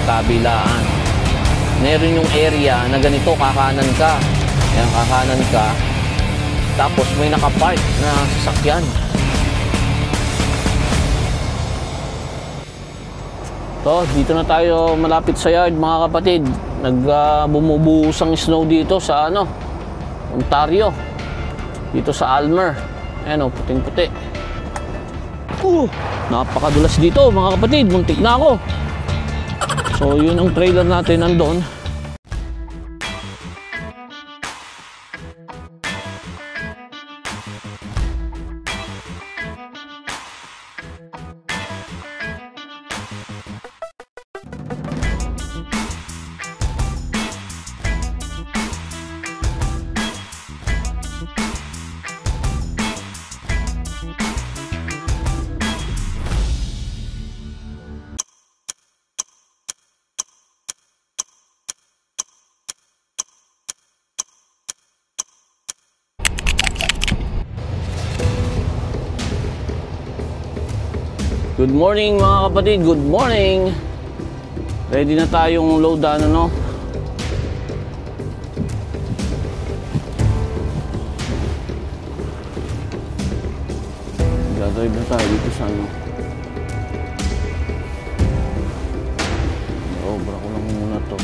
kabilaan. Meron yung area na ganito, kakanan ka. Ayan, kakanan ka. Tapos may nakapark na sasakyan. So, dito na tayo malapit sa yard mga kapatid. Bumubuhos ang snow dito sa Ontario. Dito sa Almer. Ayan o, puting-puti. Napakadulas dito mga kapatid. Muntik na ako. So, yun ang trailer natin nandun. Good morning mga kapatid, good morning. Ready na tayong loadan Gagawin na tayo dito sa obra ko lang muna to.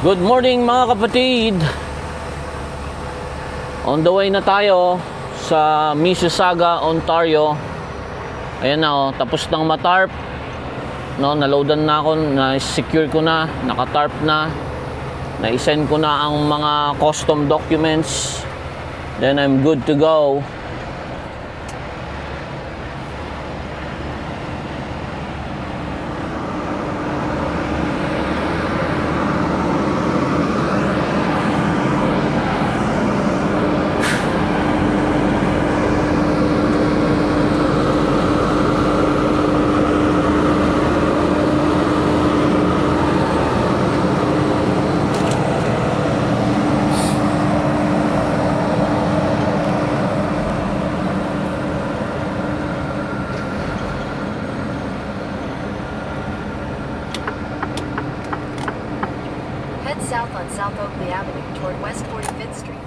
Good morning mga kapatid. On the way na tayo sa Mississauga, Ontario. Ayan na tapos nang matarp. Naloadan na ako, na-secure ko na, naka-tarp na. Na-send ko na ang mga custom documents. Then I'm good to go. Avenue toward West 45th Street.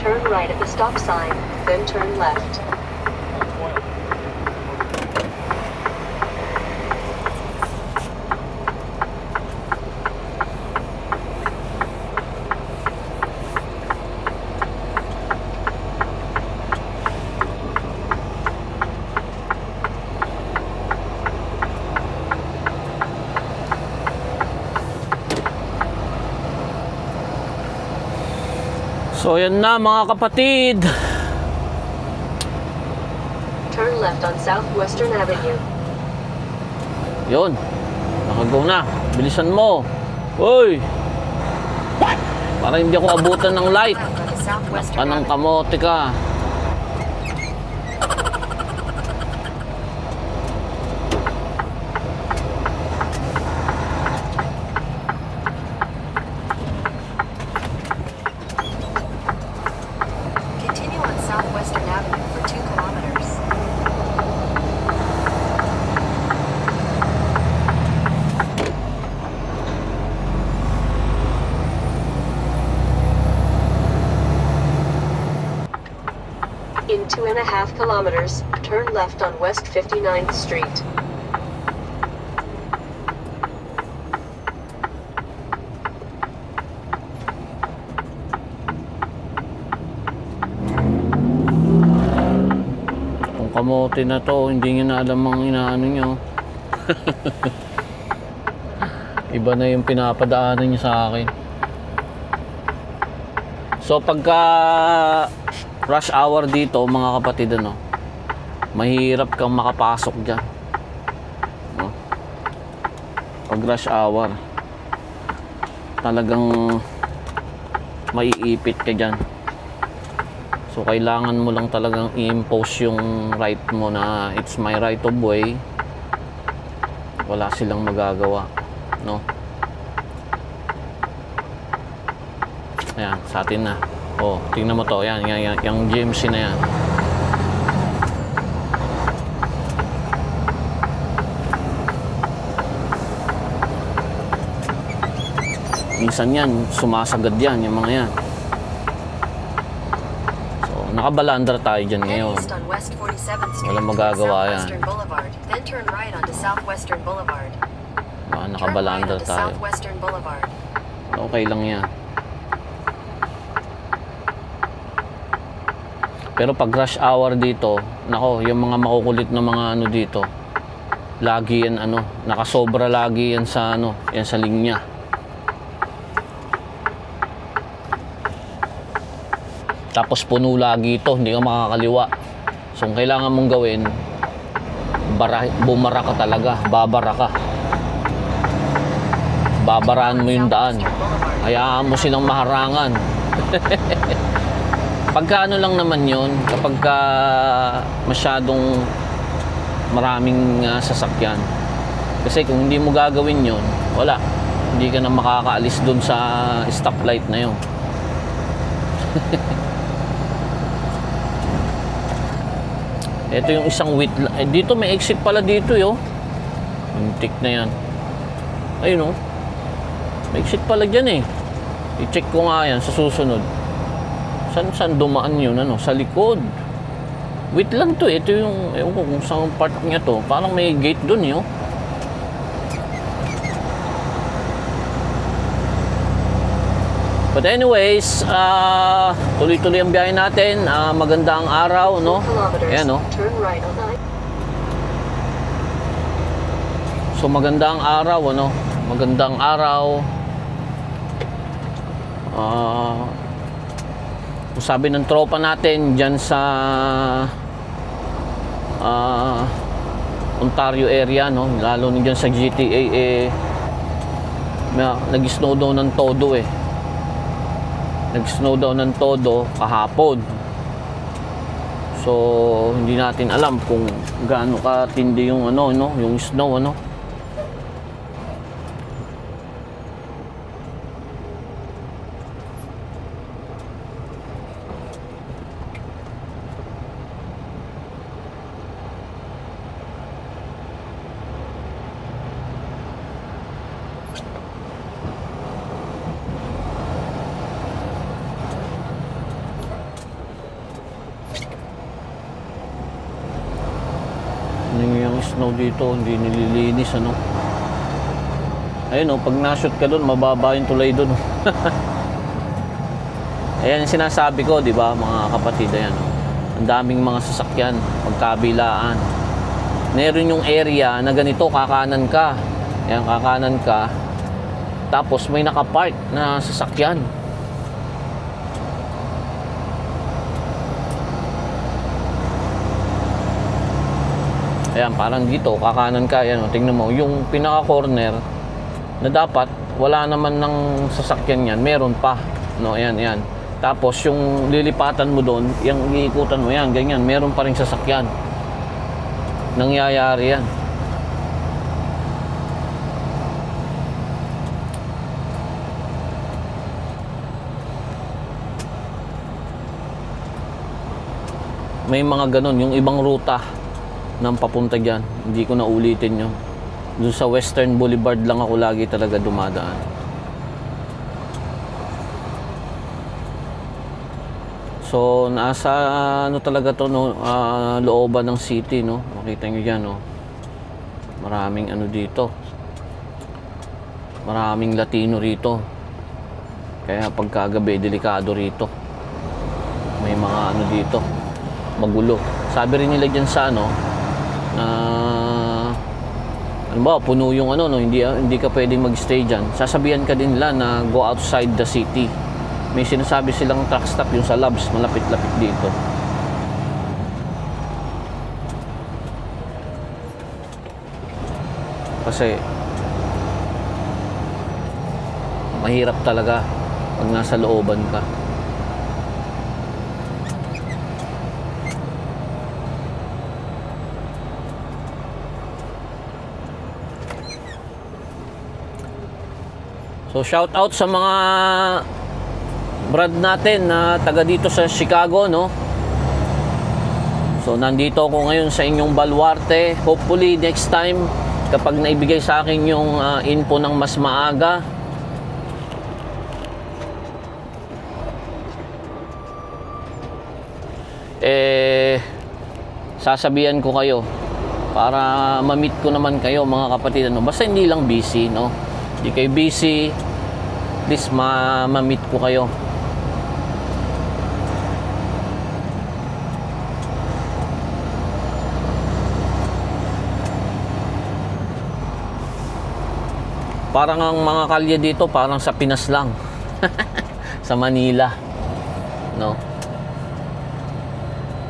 Turn right at the stop sign, then turn left. So yan na mga kapatid. Turn left on Southwestern Avenue. Yun. Nakagaw na. Bilisan mo. Uy! Para hindi ako abutan ng light. Anong kamote ka. Continue on Southwestern Avenue for 2 kilometers. In 2.5 kilometers, turn left on West 59th Street. Kung kamote na to, hindi nyo na alam ang inaano nyo. Iba na yung pinapadaanan nyo sa akin. So pagka rush hour dito mga kapatid, ano, mahirap kang makapasok dyan, no? Pag rush hour talagang maiipit ka dyan. So kailangan mo lang talagang i-impose yung right mo na it's my right of way. Wala silang magagawa, no? Ayan, sa atin na. Oh, tingnan mo to. Yan, yung GMC na yan. Minsan yan, sumasagad yan, yung mga yan. So, nakabalandra tayo dyan ngayon. Walang magagawa yan. Then turn right onto Southwestern Boulevard. Nakabalandra tayo. Okay lang yan. Pero pag rush hour dito, nako, yung mga makukulit na mga ano dito, lagi yan ano, nakasobra lagi yan sa ano, yan sa linya. Tapos puno lagi ito, hindi ka makakaliwa. So ang kailangan mong gawin, bumara ka talaga, babara ka. Babaraan mo yung daan. Hayaan mo silang maharangan. Pagka ano lang naman yun, kapag masyadong maraming sasakyan. Kasi kung hindi mo gagawin yun, wala. Hindi ka na makakaalis dun sa stoplight na yun. Ito yung isang dito may exit pala dito yo. Muntik na yan. Ayun o. May exit pala dyan eh. I-check ko nga yan sa susunod. Saan dumaan yun, ano? Sa likod. Wait lang to, ito yung, ewan ko kung saan part niya to. Parang may gate dun, yun. But anyways, tuloy-tuloy ang biyahe natin. Magandang araw, no? Ayan, no? So, magandang araw, ano? Magandang araw. Sabi ng tropa natin dyan sa Ontario area, no, lalo na dyan sa GTA, Nag-snow daw ng todo eh. Nag-snow daw ng todo kahapon. So hindi natin alam kung gaano katindi yung ano, no, yung snow, ano. Yung snow dito hindi nililinis, ano. Ayun, oh, pag na-shoot ka doon mababa yung tulay doon. Ayan yung sinasabi ko, di ba, mga kapatid. Ayan, oh. Ang daming mga sasakyan pagkabilaan. Meron yung area na ganito, kakanan ka. Ayan, kakanan ka, tapos may nakapark na sasakyan. Ayan, parang dito, kakanan ka. Ayan, tingnan mo, yung pinaka-corner na dapat wala naman ng sasakyan yan, meron pa. No, ayan, ayan. Tapos yung lilipatan mo doon, yung iikutan mo yan, ganyan, meron pa rin sasakyan. Nangyayari yan. May mga ganun, yung ibang ruta ng papunta dyan, hindi ko na ulitin yun. Doon sa Western Boulevard lang ako lagi talaga dumadaan. So nasa ano talaga to, no, looban ng city, no. Makita nyo dyan, no. Maraming ano dito, maraming Latino rito, kaya pagkagabi delikado rito. May mga ano dito, magulo. Sabi rin nila dyan sa ano, na ano ba, puno yung ano, no, hindi ka pwedeng magstay dyan. Sasabihan ka din nila na go outside the city. May sinasabi silang truck stop yung sa Labs, malapit-lapit dito. Kasi mahirap talaga pag nasa looban ka. So shout out sa mga brad natin na taga dito sa Chicago, no. So nandito ako ngayon sa inyong baluarte. Hopefully next time kapag naibigay sa akin yung info ng mas maaga, sasabihan ko kayo para ma-meet ko naman kayo, mga kapatid, ano. Basta hindi lang busy, no. Hindi kayo busy, please ma-meet ko kayo. Parang ang mga kalye dito parang sa Pinas lang. Sa Manila, no.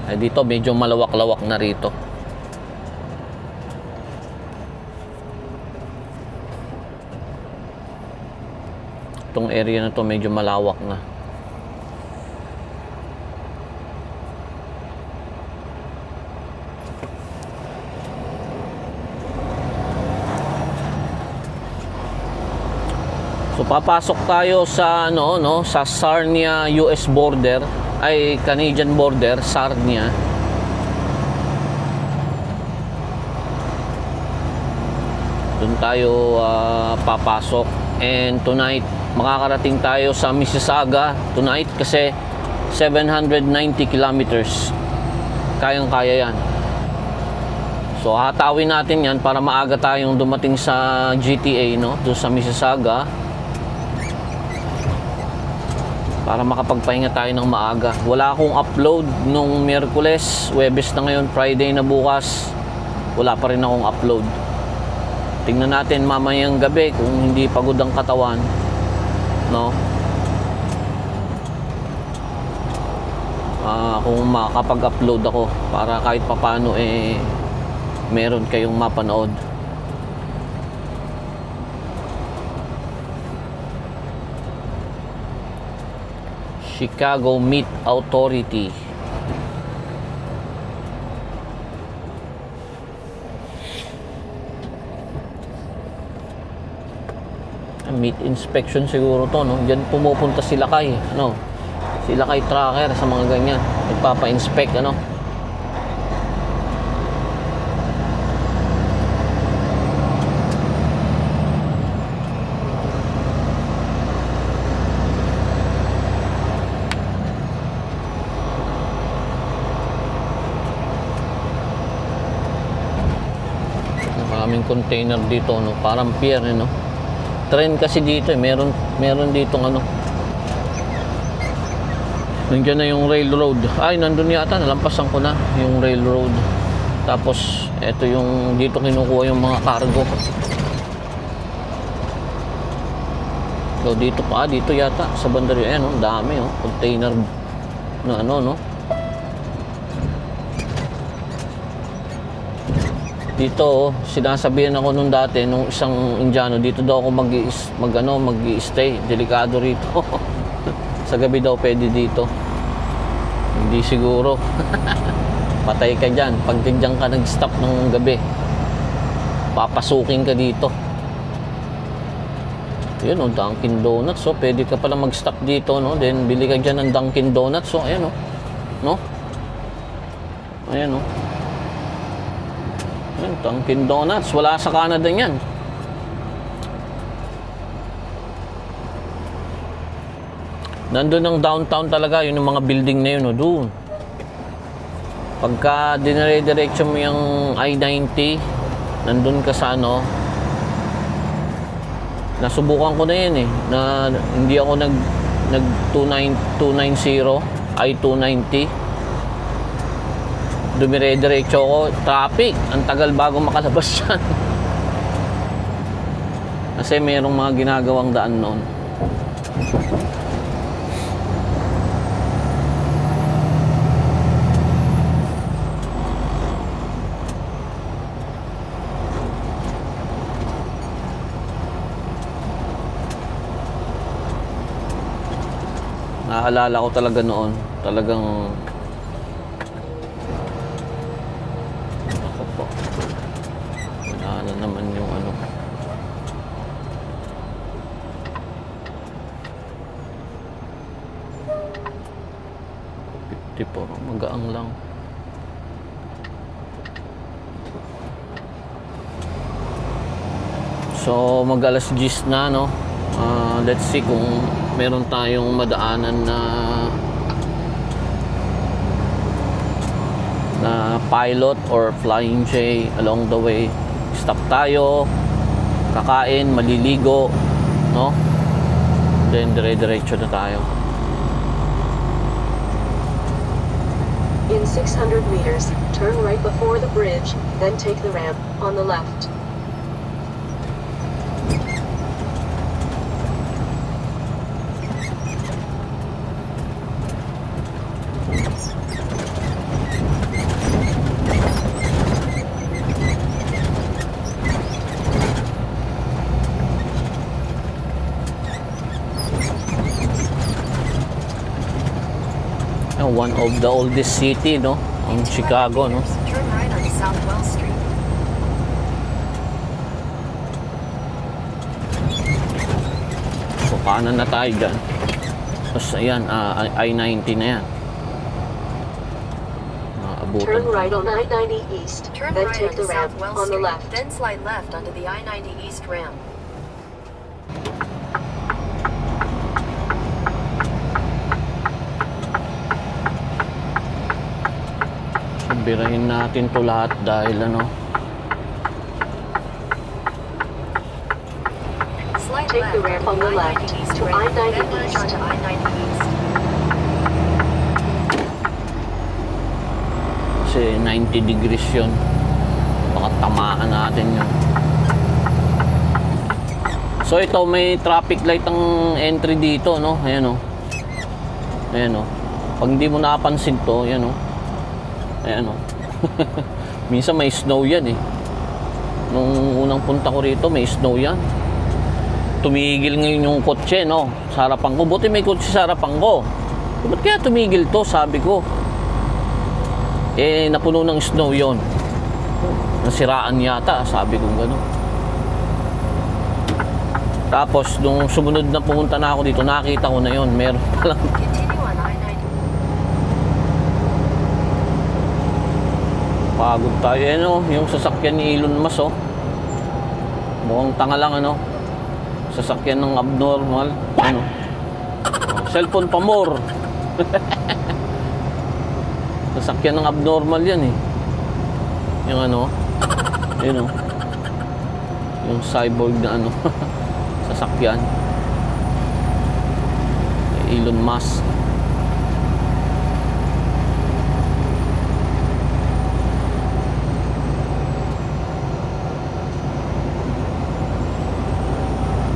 Ay dito medyo malawak-lawak na rito. Itong area na to medyo malawak na. So papasok tayo sa ano, no, sa Sarnia US border, ay Canadian border, Sarnia. Doon tayo papasok, and tonight makakarating tayo sa Mississauga tonight kasi 790 kilometers. Kayang-kaya yan. So hatawin natin yan para maaga tayong dumating sa GTA, no, doon sa Mississauga, para makapagpahinga tayo ng maaga. Wala akong upload nung Miyerkules, Huwebes na ngayon, Friday na bukas. Wala pa rin akong upload. Tingnan natin mamayang gabi kung hindi pagod ang katawan, no. Kung makapag-upload ako para kahit papano meron kayong mapanood. Chicago Meat Authority. Meat inspection siguro to, no? Diyan pumupunta sila kay, ano? Sila kay tracker sa mga ganyan. Nagpapa-inspect, ano? Maraming container dito, no? Parang pier, no? Trend kasi dito, eh. Meron dito ano. Nandiyan na yung railroad. Ay, nandun yata, nalampasan ko na yung railroad. Tapos, eto yung dito kinukuha yung mga cargo. So, dito pa, dito yata sa bandari. Ayan, oh, dami, oh. Container na ano, no? Dito, oh, sinasabihan ako nung dati, nung isang Indiano, dito daw ako mag-i-stay. Delikado rito. Sa gabi daw pwede dito. Hindi siguro. Patay ka dyan. Pag dyan ka nag-stop ng gabi, papasukin ka dito. Yun, oh, Dunkin Donuts. So, pwede ka pala mag-stop dito, no? Then, bili ka dyan ng Dunkin Donuts. So, ayan, oh. No? Ayan, oh. Ayan, Dunkin Donuts. Wala sa Canada yan. Nandun ang downtown talaga. Yun yung mga building na yun, oh, doon. Pagka dinire-diretso mo yung I-90, nandun ka sa ano, nasubukan ko na yan eh, na hindi ako nag 290 I-290. Dumire-diretso ako, traffic, ang tagal bago makalabas yan. Kasi mayroong mga ginagawang daan noon. Naalala ko talaga noon, talagang ako po. Wala na naman yung ano. $54, magaang lang. So mag alas 10 na, no? Let's see kung meron tayong madaanan na pilot or flying J along the way. Stop tayo, kakain, maliligo, no? Then dire-diretso na tayo. In 600 meters, turn right before the bridge, then take the ramp on the left. One of the oldest city, no? In Chicago, no? Turn right on South Wells Street. So, kanan na tayo dyan. Tapos, ayan, I-90 na yan. Turn right on I-90 East, Turn then right take onto the ramp South Wells on the Street, left. then slide left onto the I-90 East ramp. Birahin natin to lahat dahil ano. Slide Take the ramp on the left East to ramp, I-90 then merge East. onto I-90 East. Kasi 90 degrees yun. Baka tamaan natin yun. So ito, may traffic light ang entry dito, no? Ayan, oh. Ayan, oh. Pag hindi mo napansin to, ayan, oh. Ayan, oh. Minsan may snow yan eh. Nung unang punta ko rito, may snow yan. Tumigil ngayon yung kotse, no? Sa harapan ko. Buti may kotse sa harapan ko. Ba't kaya tumigil to, sabi ko. Eh, napuno ng snow yon. Nasiraan yata, sabi ko gano'n. Tapos, nung sumunod na pumunta na ako dito, nakita ko na yon. Meron palang. Continue on I-90. Pagod tayo. Eh, no? Yung sasakyan ni Elon Musk, oh. Mukhang tanga lang, ano. Sasakyan ng abnormal. Ano. Oh, cellphone pa more. Sasakyan ng abnormal yan, eh. Yung ano. Yun, oh. Yung cyborg na ano. Sasakyan. Elon Musk.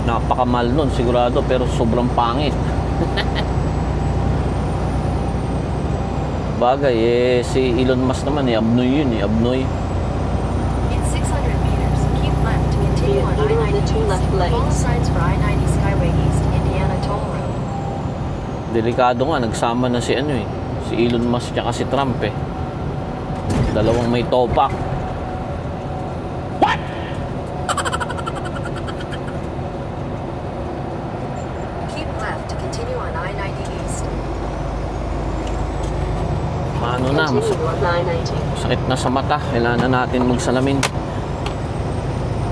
Napakamahal nun sigurado, pero sobrang pangit. Bagay eh, si Elon Musk naman eh, abnoy yun eh, abnoy. In 600 meters, keep left to continue on I-90 East. Follow signs for I-90 Skyway East, Indiana Toll Road. Delikado nga, nagsama na si ano eh, si Elon Musk tsaka si Trump eh. Dalawang may topak. Keep left to continue on I-90 East. Ano na, Continue on I-90. sakit na sa mata, kailangan na natin magsalamin.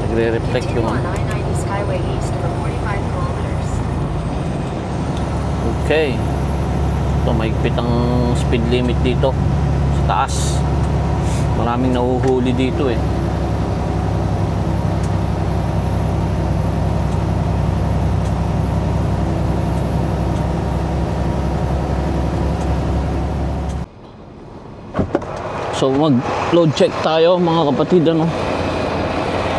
Nagre-reflect Continue yung on ano. I-90 Skyway East for 45 kilometers. Okay. Ito, mahigpit ang speed limit dito sa taas. Maraming nahuhuli dito eh. So mag-load check tayo mga kapatid, ano.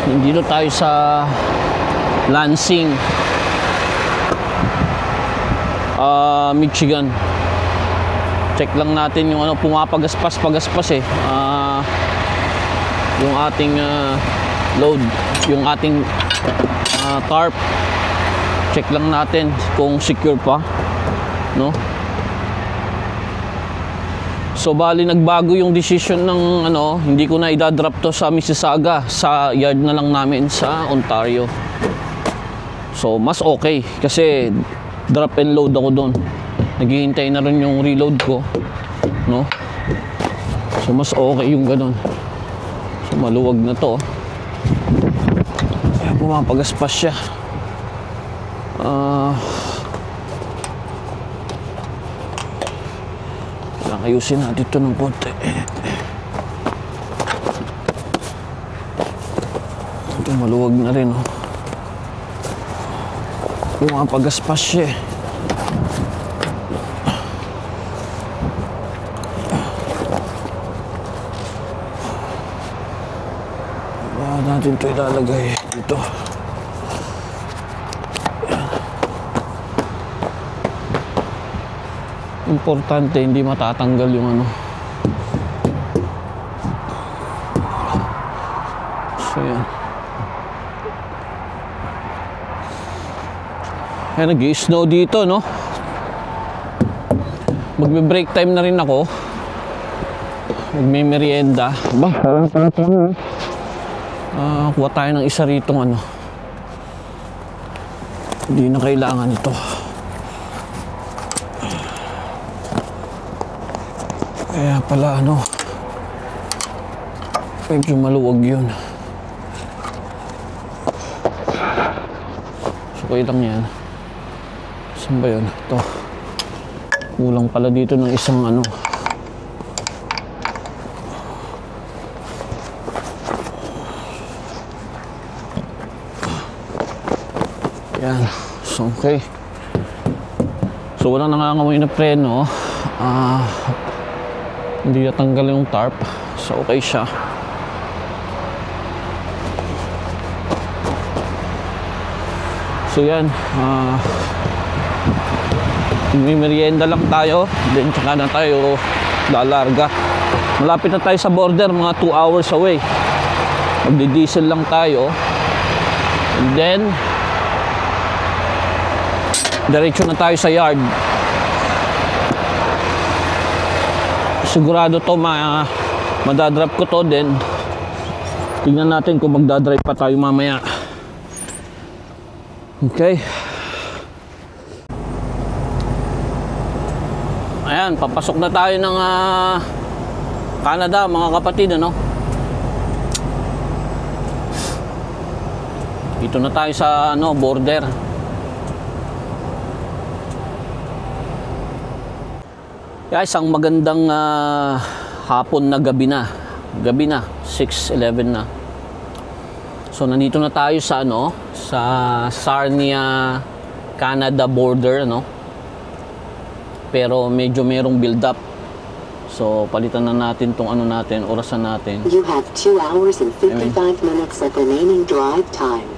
Nandito tayo sa Lansing, Michigan. Check lang natin yung ano, pumapagaspas eh. Yung ating load, yung ating tarp. Check lang natin kung secure pa, no? So bali nagbago yung decision ng ano, hindi ko na idadrop to sa Mississauga, sa yard na lang namin sa Ontario. So mas okay kasi drop and load ako doon. Naghihintay na rin yung reload ko, no? So mas okay yung ganun. So maluwag na to. Kaya pumapagaspas siya. Ayusin natin ito ng konti. Ito maluwag na rin, oh. Pumapagaspas siya. Baka natin ito ilalagay dito. Importante hindi matatanggal yung ano. So yan. Kaya nag-i-snow dito, no? Magbe-break time na rin ako. Magme-merienda. Ba? Kuha tayo ng isa ritong ano. Hindi na kailangan ito. Kaya pala ano, medyo maluwag yun. So okay lang yan. Saan ba yun? Ito. Kulang pala dito ng isang ano. Yan. So okay. So walang nangangamoy na preno. Hindi natanggal yung tarp. So okay siya. So yan, may merienda lang tayo, then tsaka na tayo lalarga. Malapit na tayo sa border, mga 2 hours away. Magdi-diesel lang tayo, and then diretso na tayo sa yard. sigurado to madadrop ko to din. Tingnan natin kung magdadrive pa tayo mamaya. Okay. Ayan, papasok na tayo ng Canada, mga kapatid, ano? Dito na tayo sa border. Isang magandang hapon na gabi na. Gabi na, 6:11 na. So nandito na tayo sa sa Sarnia Canada border, Pero medyo merong build up. So palitan na natin tong natin, orasan natin. You have 2 hours and 55 minutes of remaining drive time.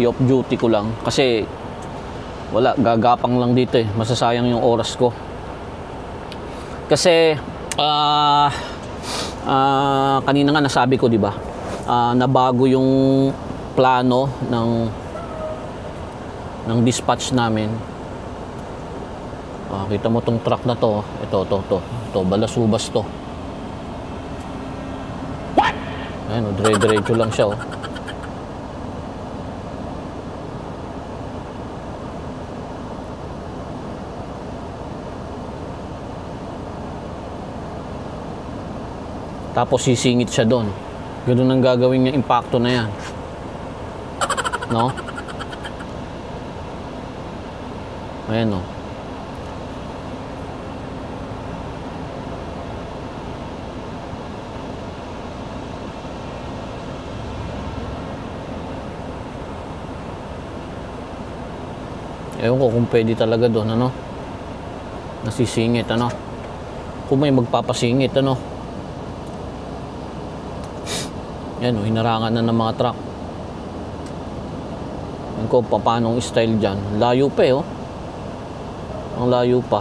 I-off duty ko lang kasi wala, gagapang lang dito eh. Masasayang yung oras ko. Kasi kanina nga nasabi ko, di ba? Nabago yung plano ng dispatch namin. Kita mo tong truck na to. Ito, balasubas to. What? Ayan, dire-diretso lang siya, Tapos sisingit siya doon. Ganun ang gagawin niya, impacto na yan. No? Ayan, no? Ewan ko kung pwede talaga doon, nasisingit, kung may magpapasingit, Yan, hinarangan na ng mga truck. Yan ko, paanong style dyan. Layo pa Ang layo pa.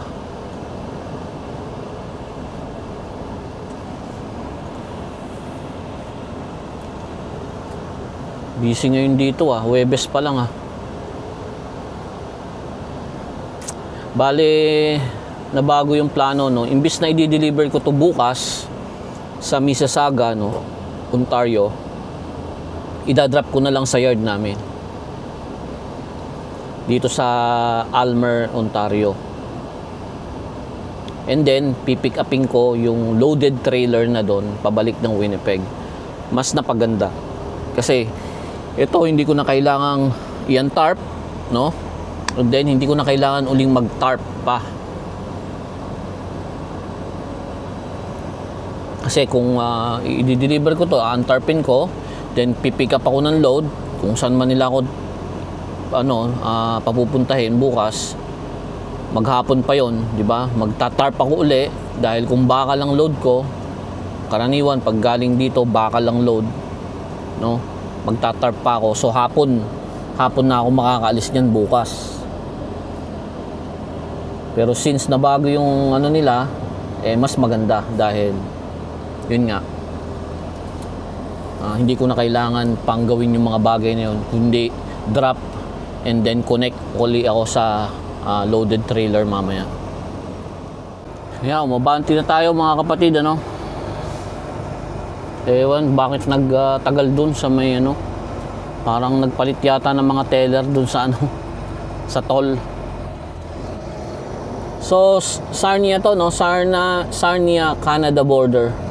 Busy ngayon dito Huwebes pa lang Bale, nabago yung plano, Imbis na i-deliver ko to bukas sa Mississauga, Ontario, idadrop ko na lang sa yard namin dito sa Almer, Ontario. And then pipick upin ko yung loaded trailer na doon pabalik ng Winnipeg. Mas napaganda kasi ito hindi ko na kailangang i-tarp, and then hindi ko na kailangan uling mag-tarp pa. Kasi kung i-deliver ko to, antarpin ko, then pipick up ako ng load kung saan man nila ako papupuntahin bukas. Maghapon pa yon, di ba? Magta-tarp ako uli dahil kung bakal ang load ko, karaniwan pag galing dito bakal ang load, magta-tarp pa ako. So hapon na ako makakaalis niyan bukas. Pero since nabago yung nila, mas maganda dahil yun nga, hindi ko na kailangan pang gawin yung mga bagay na yun, kundi drop and then connect uli ako sa loaded trailer mamaya. Umabanti na tayo mga kapatid, ewan bakit nagtagal dun sa may parang nagpalit yata ng mga teller dun sa sa toll. So Sarnia to, Sarnia Canada border.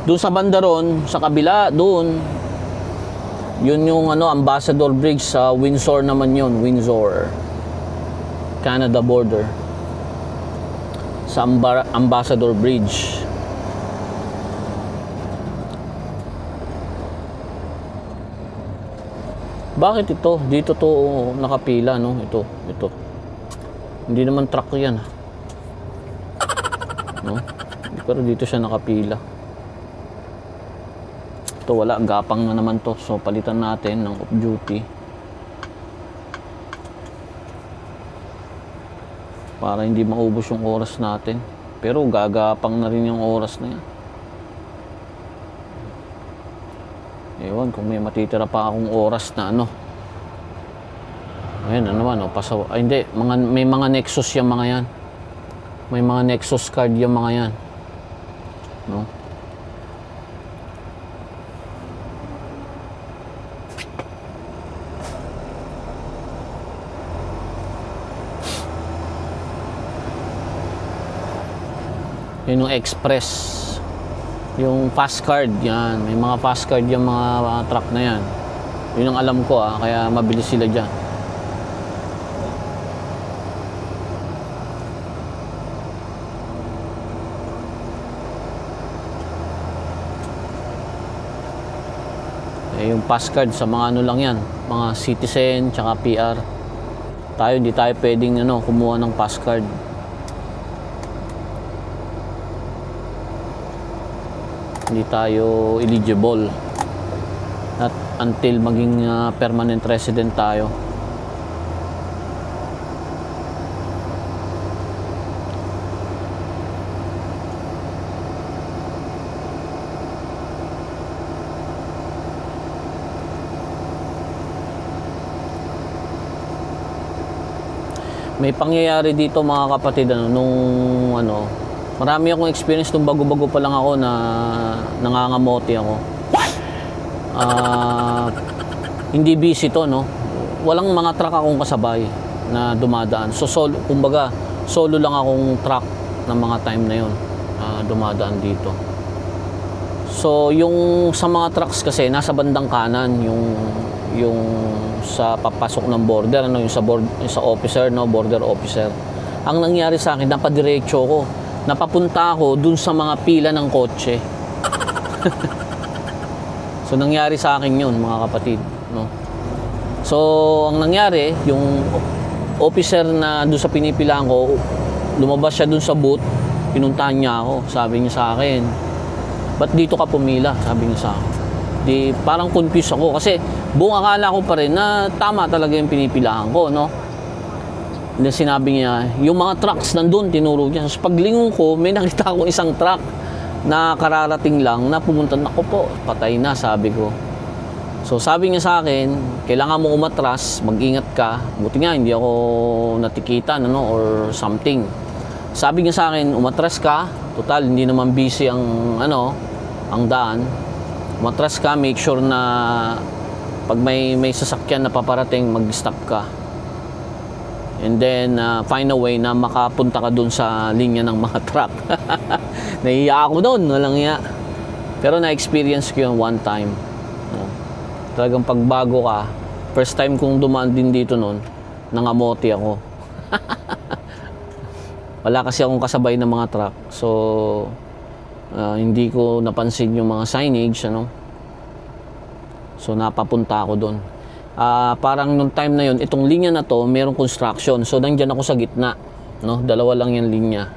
Doon sa bandaron, sa kabila, doon, yun yung Ambassador Bridge sa Windsor naman yun, Windsor, Canada border. Sa Ambassador Bridge. Bakit ito? Dito to nakapila, Ito. Hindi naman truck yan, Pero dito siya nakapila. Ito wala, gapang na naman to. So palitan natin ng off duty para hindi maubos yung oras natin. Pero gagapang na rin yung oras na yan. Ewan kung may matitira pa akong oras na Ayan naman pasaw. Ay hindi, may mga Nexus yung mga yan. May mga Nexus card yung mga yan. No? Yun yung Express. Yung fast card, yan. May mga fast card yung mga truck na yan. Yun ang alam ko kaya mabilis sila dyan. Yung pass card sa mga ano lang yan, mga citizen tsaka PR. Tayo hindi tayo pwedeng kumuha ng pass card. Hindi tayo eligible at until maging permanent resident tayo. May pangyayari dito mga kapatid marami akong experience nung bago-bago pa lang ako na nangangamote ako. Hindi busy to, no? Walang mga truck akong kasabay na dumadaan. So kumbaga solo lang akong truck ng mga time na yon dumadaan dito. So yung sa mga trucks kasi nasa bandang kanan yung sa papasok ng border, yung sa officer, border officer. Ang nangyari sa akin, napadiretso ko. Napapunta ako dun sa mga pila ng kotse. So nangyari sa akin yun, mga kapatid, no? So ang nangyari, yung officer na dun sa pinipilaan ko, lumabas siya dun sa booth, pinuntahan niya ako. Sabi niya sa akin, "Ba't dito ka pumila?" Sabi niya sa akin. Di parang confused ako kasi buong akala ko pa rin na tama talaga yung pinipilahan ko, no? Then sinabi niya, yung mga trucks nandun, tinuro niya. So paglingon ko, may nakita akong isang truck na kararating lang na pumunta. Naku po, patay na, sabi ko. So sabi niya sa akin, kailangan mo umatras, mag-ingat ka. Buti nga hindi ako natikitan or something. Sabi niya sa akin, umatras ka, total hindi naman busy ang ang daan. Umatras ka, make sure na pag may sasakyan na paparating, mag-stop ka. And then find a way na makapunta ka dun sa linya ng mga truck. Nahiya ako doon, walang iya. Pero na-experience ko yun one time. Talagang pagbago ka, first time kong dumaan din dito noon, nangamote ako. Wala kasi akong kasabay ng mga truck. So hindi ko napansin yung mga signage, So napapunta ako doon. Parang nung time na yun, itong linya na to, merong construction. So nandyan ako sa gitna, no? Dalawa lang yung linya.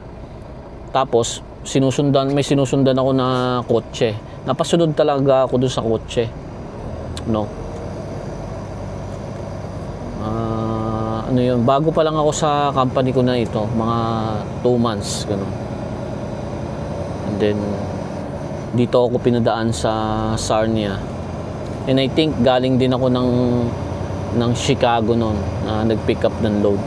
Tapos may sinusundan ako na kotse. Napasunod talaga ako doon sa kotse, no? Yun, bago pa lang ako sa company ko na ito, mga 2 months, gano'n. And then dito ako pinadaan sa Sarnia. And I think galing din ako ng Chicago noon na nag-pick up ng load.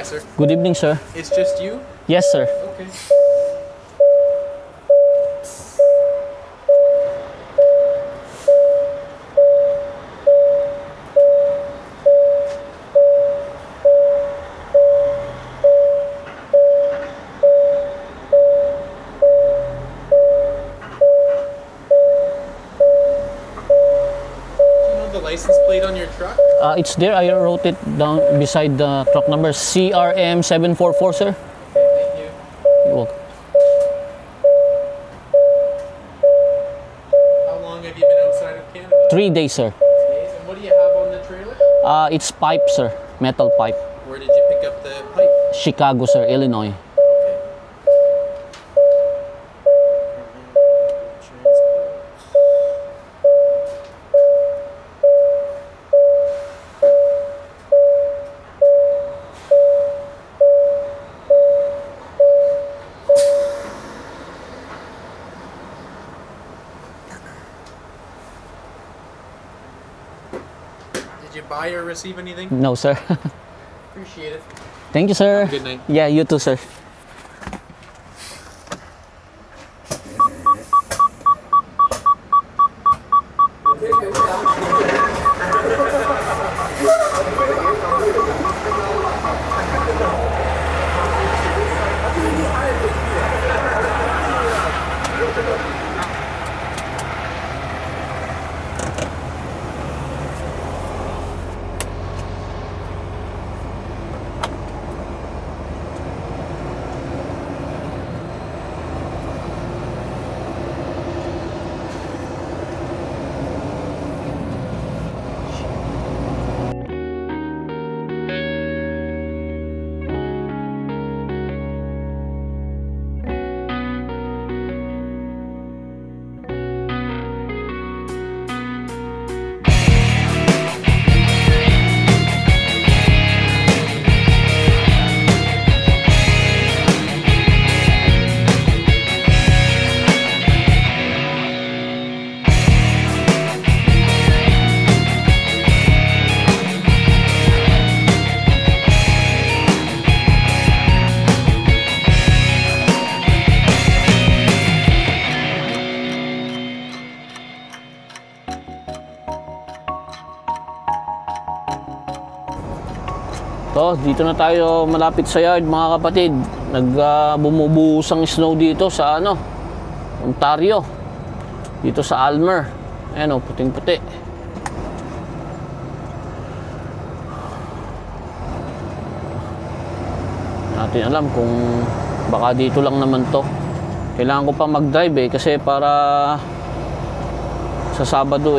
Sir. Good evening, sir. It's just you? Yes, sir. Okay. License plate on your truck? It's there. I wrote it down beside the truck number CRM 744, sir. Okay, thank you. You're welcome. How long have you been outside of Canada? 3 days, sir. Days. And what do you have on the trailer? It's pipe, sir. Metal pipe. Where did you pick up the Chicago, sir, Illinois. Did you buy or receive anything? No, sir. Appreciate it. Thank you, sir. Have a good night. Yeah, you too, sir. So, dito na tayo malapit sa yard, mga kapatid. Bumubuhos ang snow dito sa Ontario. Dito sa Almer. Ayan o, puting-puti. Natin alam kung baka dito lang naman to. Kailangan ko pa mag-drive kasi para sa Sabado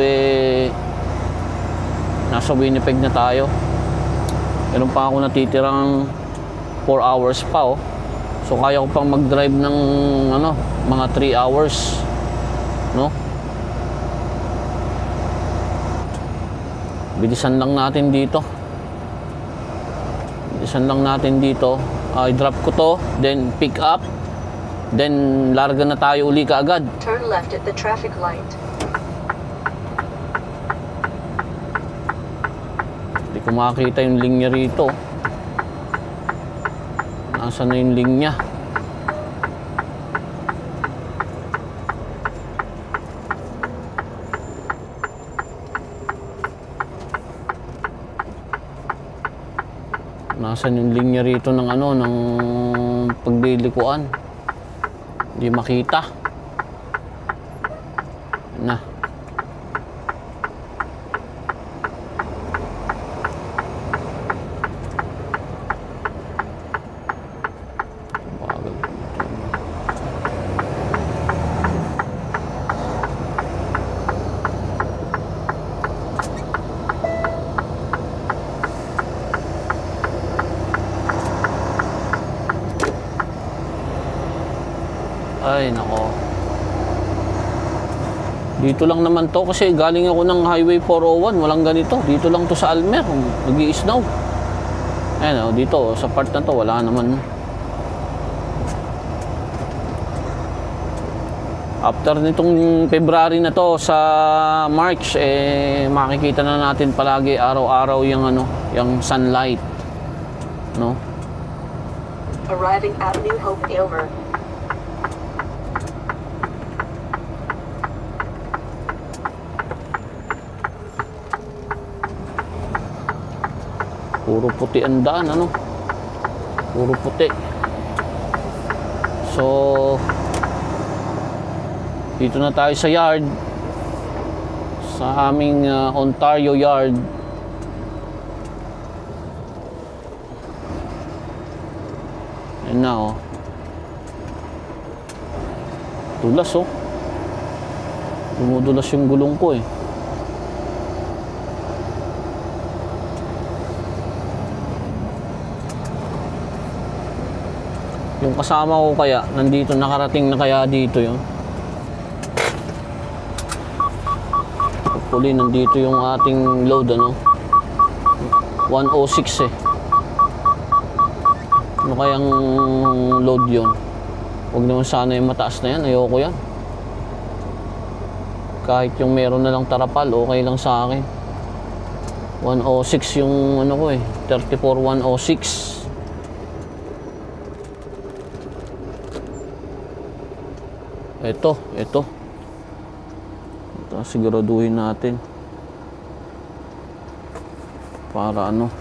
nasa Winnipeg na tayo. Meron pa ako natitirang 4 hours pa So kaya ko pang mag-drive ng mga 3 hours, no? Bilisan lang natin dito. I-drop ko to, then pick up, then larga na tayo uli kaagad. Turn left at the traffic light. Hindi ko makakita yung linya rito. Nasaan na yung linya? Nasaan yung linya rito ng ng paglilikuan? Hindi makita. Na. Ay, nako. Dito lang naman to kasi galing ako ng Highway 401. Walang ganito. Dito lang to sa Almer. Nag-i-snow. Ayan, dito sa part na to wala naman. After nitong February na to sa March, makikita na natin palagi araw-araw yung sunlight. No? Arriving at New Hope, Aylmer. Puro puti ang daan, Puro puti. So, dito na tayo sa yard. Sa aming Ontario yard. Ayan na, Dulas, Dumudulas yung gulong ko, Yung kasama ko kaya, nandito, nakarating na kaya dito yun. Hopefully, nandito yung ating load, ano? 106 eh. Ano kayang load yun? Huwag naman sana yung mataas na yan, ayoko yan. Kahit yung meron na lang tarapal, okay lang sa akin. 106 yung ano ko eh, 34106. Ito. Ito, siguraduhin natin. Para ano.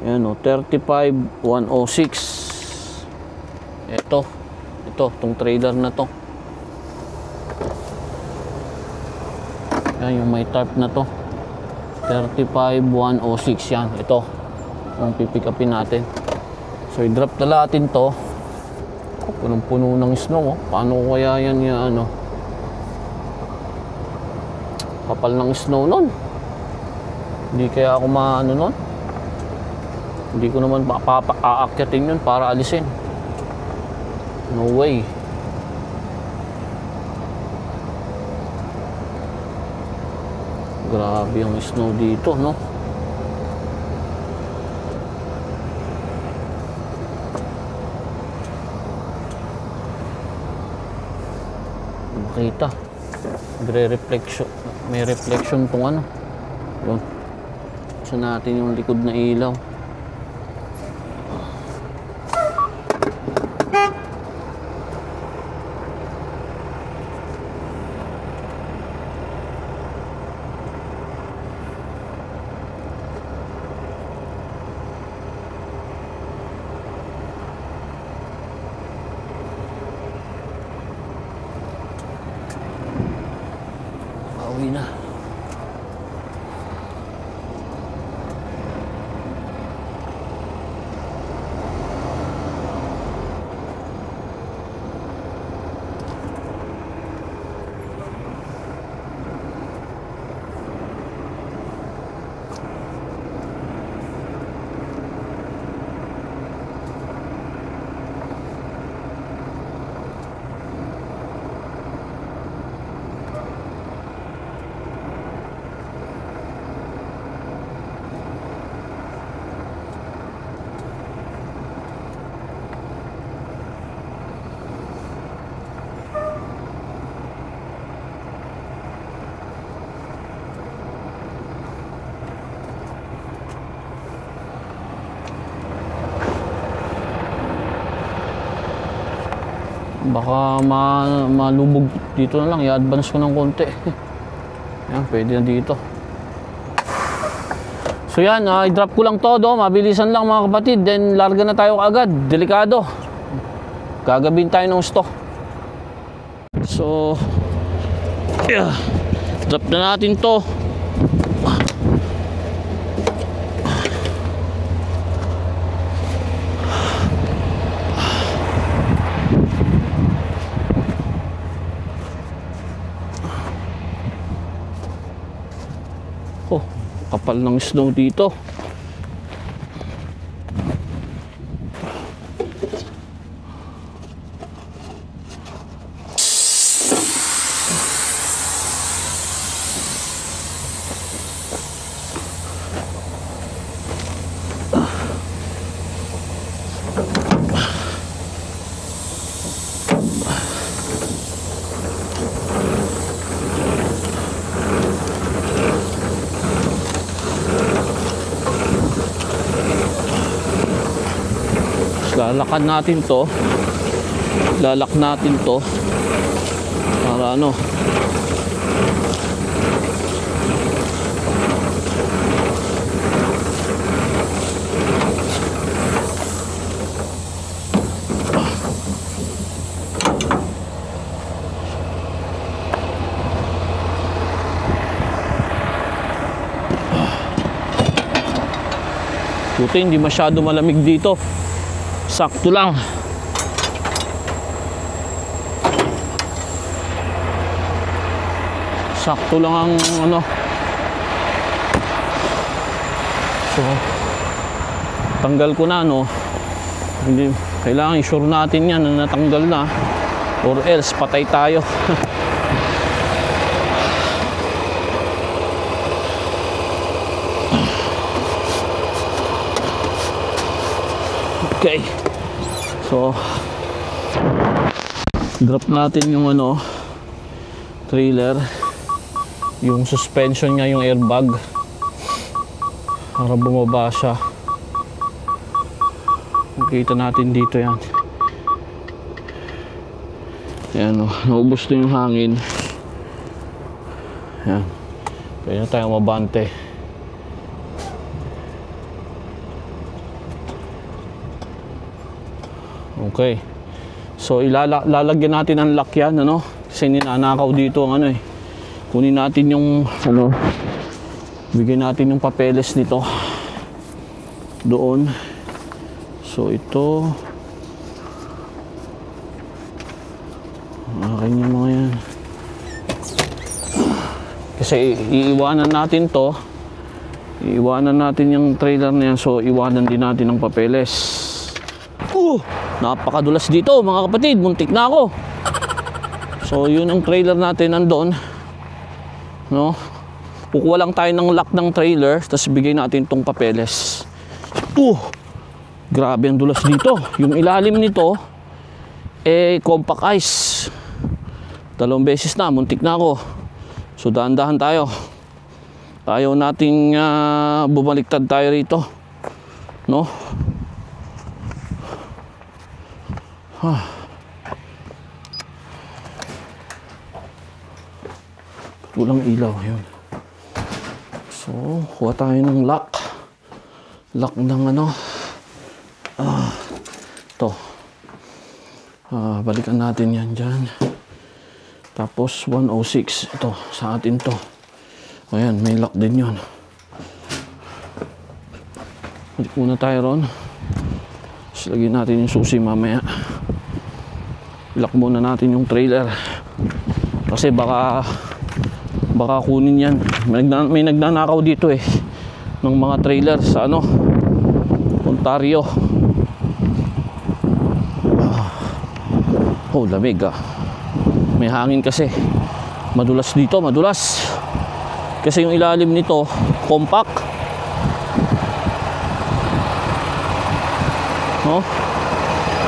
Ayan o, 35106. Ito, tong trailer na to. Yan yung may tarp na to. 35106 yan. Ito ang pipick upin natin. So i-drop na natin to. Punong-puno ng snow. Oh. Paano kaya yan yung ano? Kapal ng snow nun. Hindi kaya ako maano nun. Hindi ko naman aakyatin yun para alisin. No way. Grabe yung snow dito, no? Makita. May reflection tong ano. Yun. Sa natin yung likod na ilaw. Pauwi na. Baka malubog dito na lang, i-advance ko ng konti. Yan, pwede na dito. So yan, i-drop ko lang todo, mabilisan lang mga kapatid, then larga na tayo agad, delikado. Gagabin tayo ng gusto. So yeah, drop na natin to. Oh, kapal ng snow dito. Lalakad natin to, lalak natin to para ano, buti hindi masyado malamig dito. Sakto lang. Sakto lang ang ano. So tanggal ko na, no. Hindi, kailangan i-sure natin yan na natanggal na, or else patay tayo. Okay, so drop natin yung ano, trailer, yung suspension niya, yung airbag, para bumaba siya. Makita natin dito yan. Yan o, naubos na yung hangin. Yan, pwede na tayo mabante. Okay, so ilalagyan natin ang lock yan, ano, kasi ninanakaw dito ang ano eh. Kunin natin yung ano, bigyan natin yung papeles nito doon. So ito, akin yung mga yan, kasi iiwanan natin to, iiwanan natin yung trailer na yan, so iwanan din natin ang papeles. Napakadulas dito mga kapatid, muntik na ako. So yun ang trailer natin nandun, no? Kukuha lang tayo ng lock ng trailer, tapos bigay natin tong papeles. Grabe ang dulas dito. Yung ilalim nito eh compact ice. 2 beses na, muntik na ako. So dahan-dahan tayo. Tayo nating bumaliktad tayo rito, no? Walang ilaw yun. So kuha tayo ng lock ng ano, to, balikan natin yan dyan. Tapos 106, ito sa atin to. Ayan, may lock din yun. Balik muna tayo ron. Tapos lagyan natin yung susi mamaya. Lock muna natin yung trailer, kasi baka kunin yan. May nagnanakaw dito eh ng mga trailer sa ano, Ontario. Oh, lamig ah. May hangin kasi. Madulas dito, madulas. Kasi yung ilalim nito compact, no?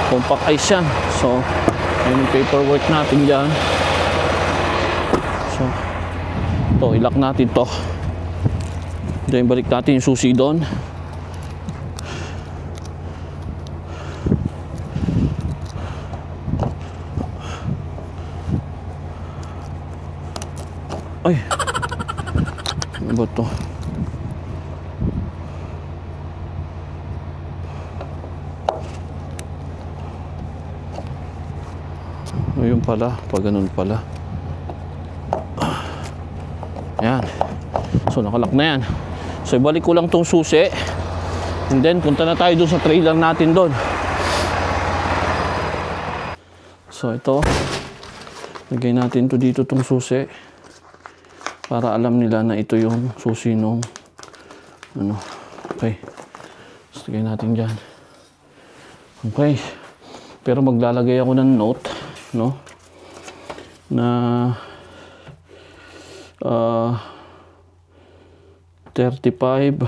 Compact ice yan. So yung paperwork natin dyan. So ito, ilock natin to. Then balik natin yung susi doon. Ay, ano ba to? Ayun pala, pag ganun pala. Ayan. So nakalock na yan. So ibalik ko lang tong susi, and then punta na tayo dun sa trailer natin dun. So ito, lagay natin to dito tong susi, para alam nila na ito yung susi nung ano. Okay, so lagay natin dyan. Okay, pero maglalagay ako ng note, no, na 209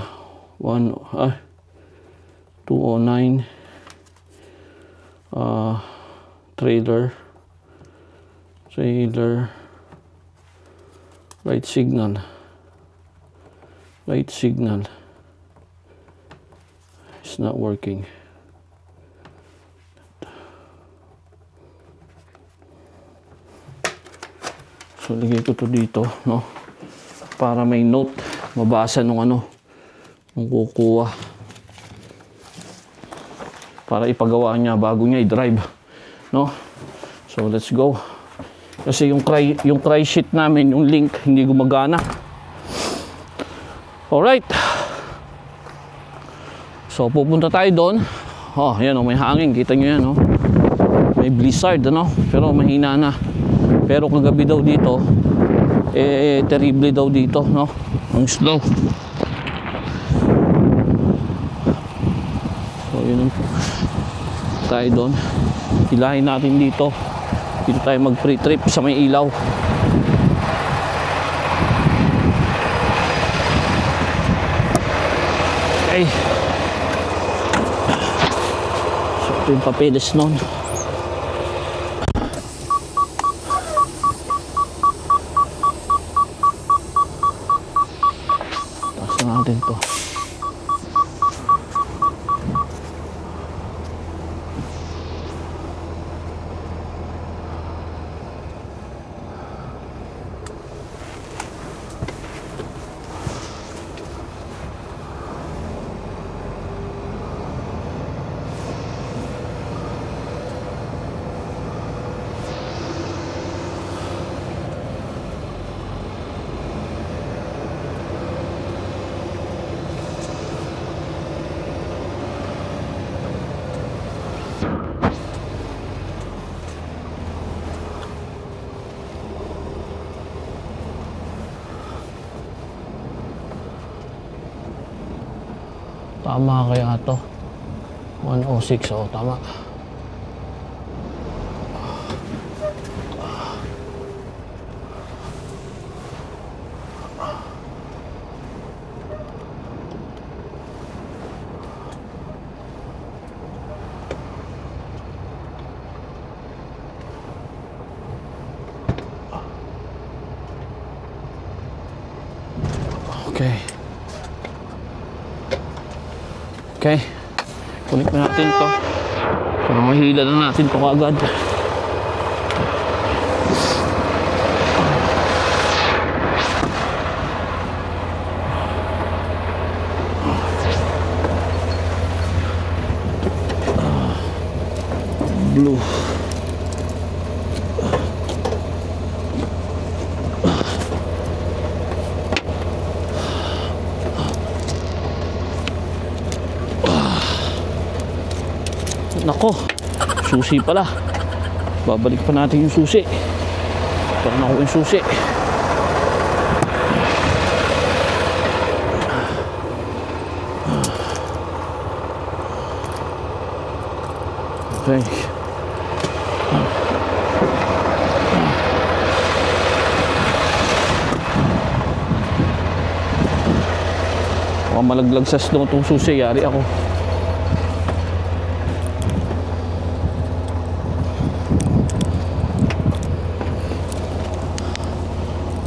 trailer light signal it's not working. So lagay ko to dito, no, para may note mabasa nung ano, nung kukuha, para ipagawa niya bago niya i-drive, no. So let's go, kasi yung cry sheet namin, yung link, hindi gumagana. Alright, so pupunta tayo doon. Oh, yan oh, may hangin, kita nyo yan oh. May blizzard, ano, pero mahina na. Pero kagabi daw dito, terrible daw dito, no? Ang slow. So, yun ang tayo doon. Hilahin natin dito. Dito tayo mag pre-trip sa may ilaw. Okay. So ito yung papeles nun. Taas na natin to. Tama kaya to? 106, oh, tama. Okay. Okay, kunik na natin to. Para mahila na natin to kaagad. Blue. Nako, susi pala. Babalik pa natin yung susi. Para nakuha yung susi. Okay. Baka malaglag sa snow itong susi. Yari ako.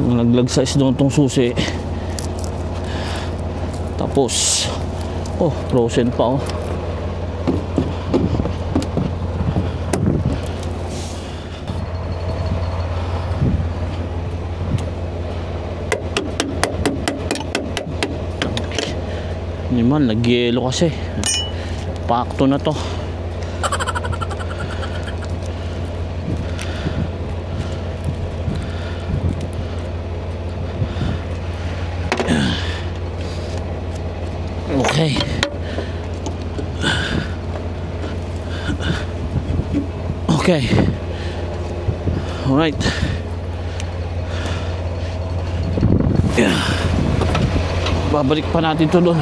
Nalaglag sa isdo itong susi. Tapos oh, frozen pa oh. Hindi man, nag-yelo kasi. Pakto na to. Okay. Okay. All right. Yeah. Babalik pa natin to doon.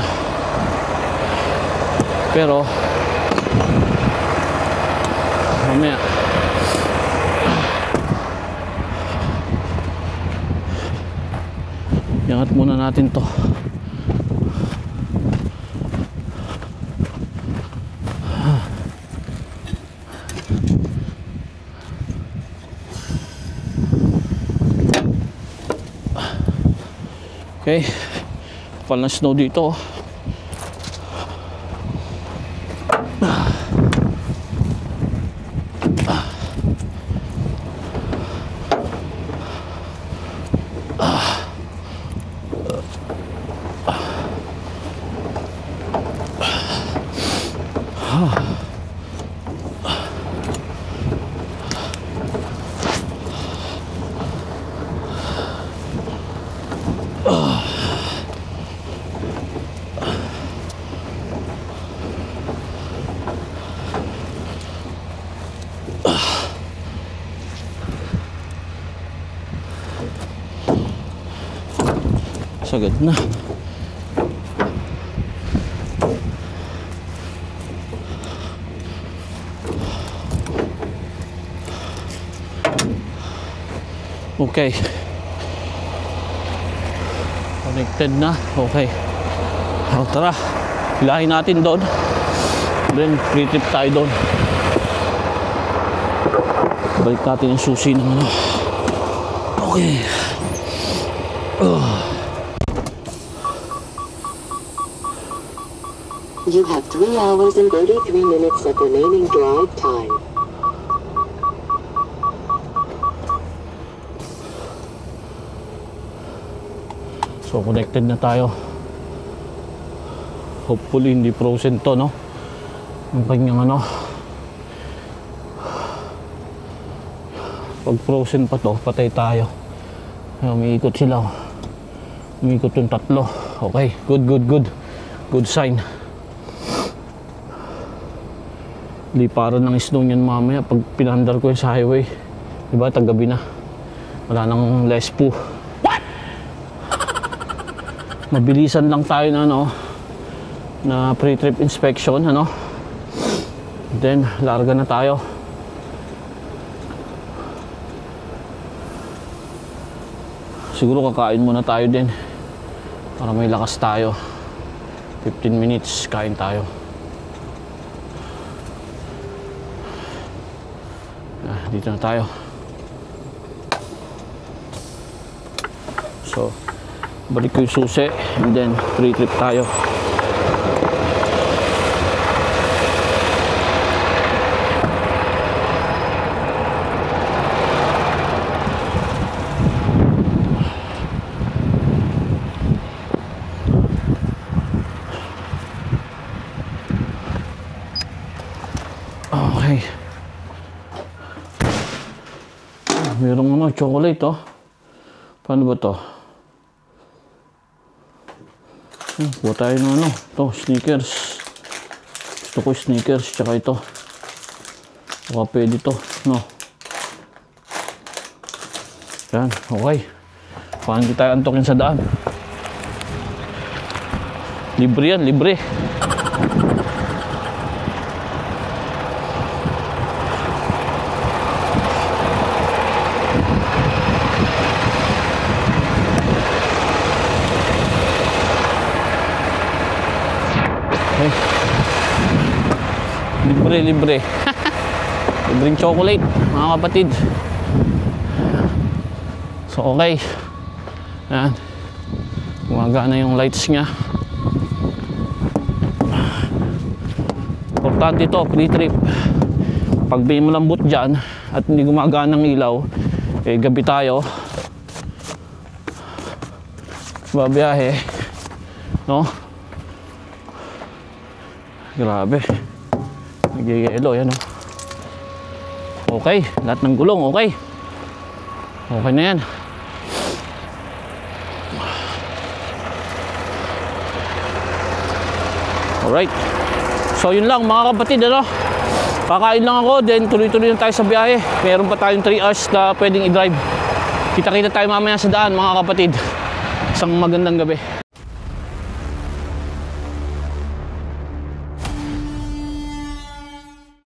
Pero mamaya. Iangat muna natin to. Okay, kapal na snow dito. Sagad na. Okay. Connected na. Okay. O, tara. Hilahin natin doon. Then, free trip tayo doon. Balik natin yung susi ng ano. Okay. You have 3 hours and 33 minutes of remaining drive time. So, connected na tayo. Hopefully, hindi frozen to, no? Ang kanyang ano. Pag frozen pa to, patay tayo. Umiikot sila. Umiikot yung tatlo. Okay, good, good, good. Good sign. Liparan ng snow niyan mamaya pag pinandar ko yung sa highway. Diba, tagabi na. Wala nang lespo. What? Mabilisan lang tayo na ano, na pre-trip inspection, ano. Then, larga na tayo. Siguro kakain muna tayo din para may lakas tayo. 15 minutes, kain tayo. Dito na tayo. So, balik ko yung susi and then free trip tayo. Okay. Merong ano, chocolate, oh. Paano ba to? Buha tayo ng ano, to, Snickers. Gusto ko Snickers, tsaka ito. Baka pwede to, no? Yan, okay. Paano hindi tayo antokin sa daan? Libre yan, libre. Libre. Libreng chocolate, mga kapatid. So, okay. Ayan. Gumagana yung lights niya. Importante ito, pre-trip. Pag may malambot dyan at hindi gumagana ng ilaw, eh, gabi tayo. Babiyahe. No? Grabe. Nag-yelo, yan o. Okay, lahat ng gulong, okay. Okay na yan. Alright. So yun lang mga kapatid, ano. Kakain lang ako, then tuloy-tuloy lang tayo sa biyahe. Meron pa tayong 3 hours na pwedeng i-drive. Kita-kita tayo mamaya sa daan mga kapatid. Isang magandang gabi.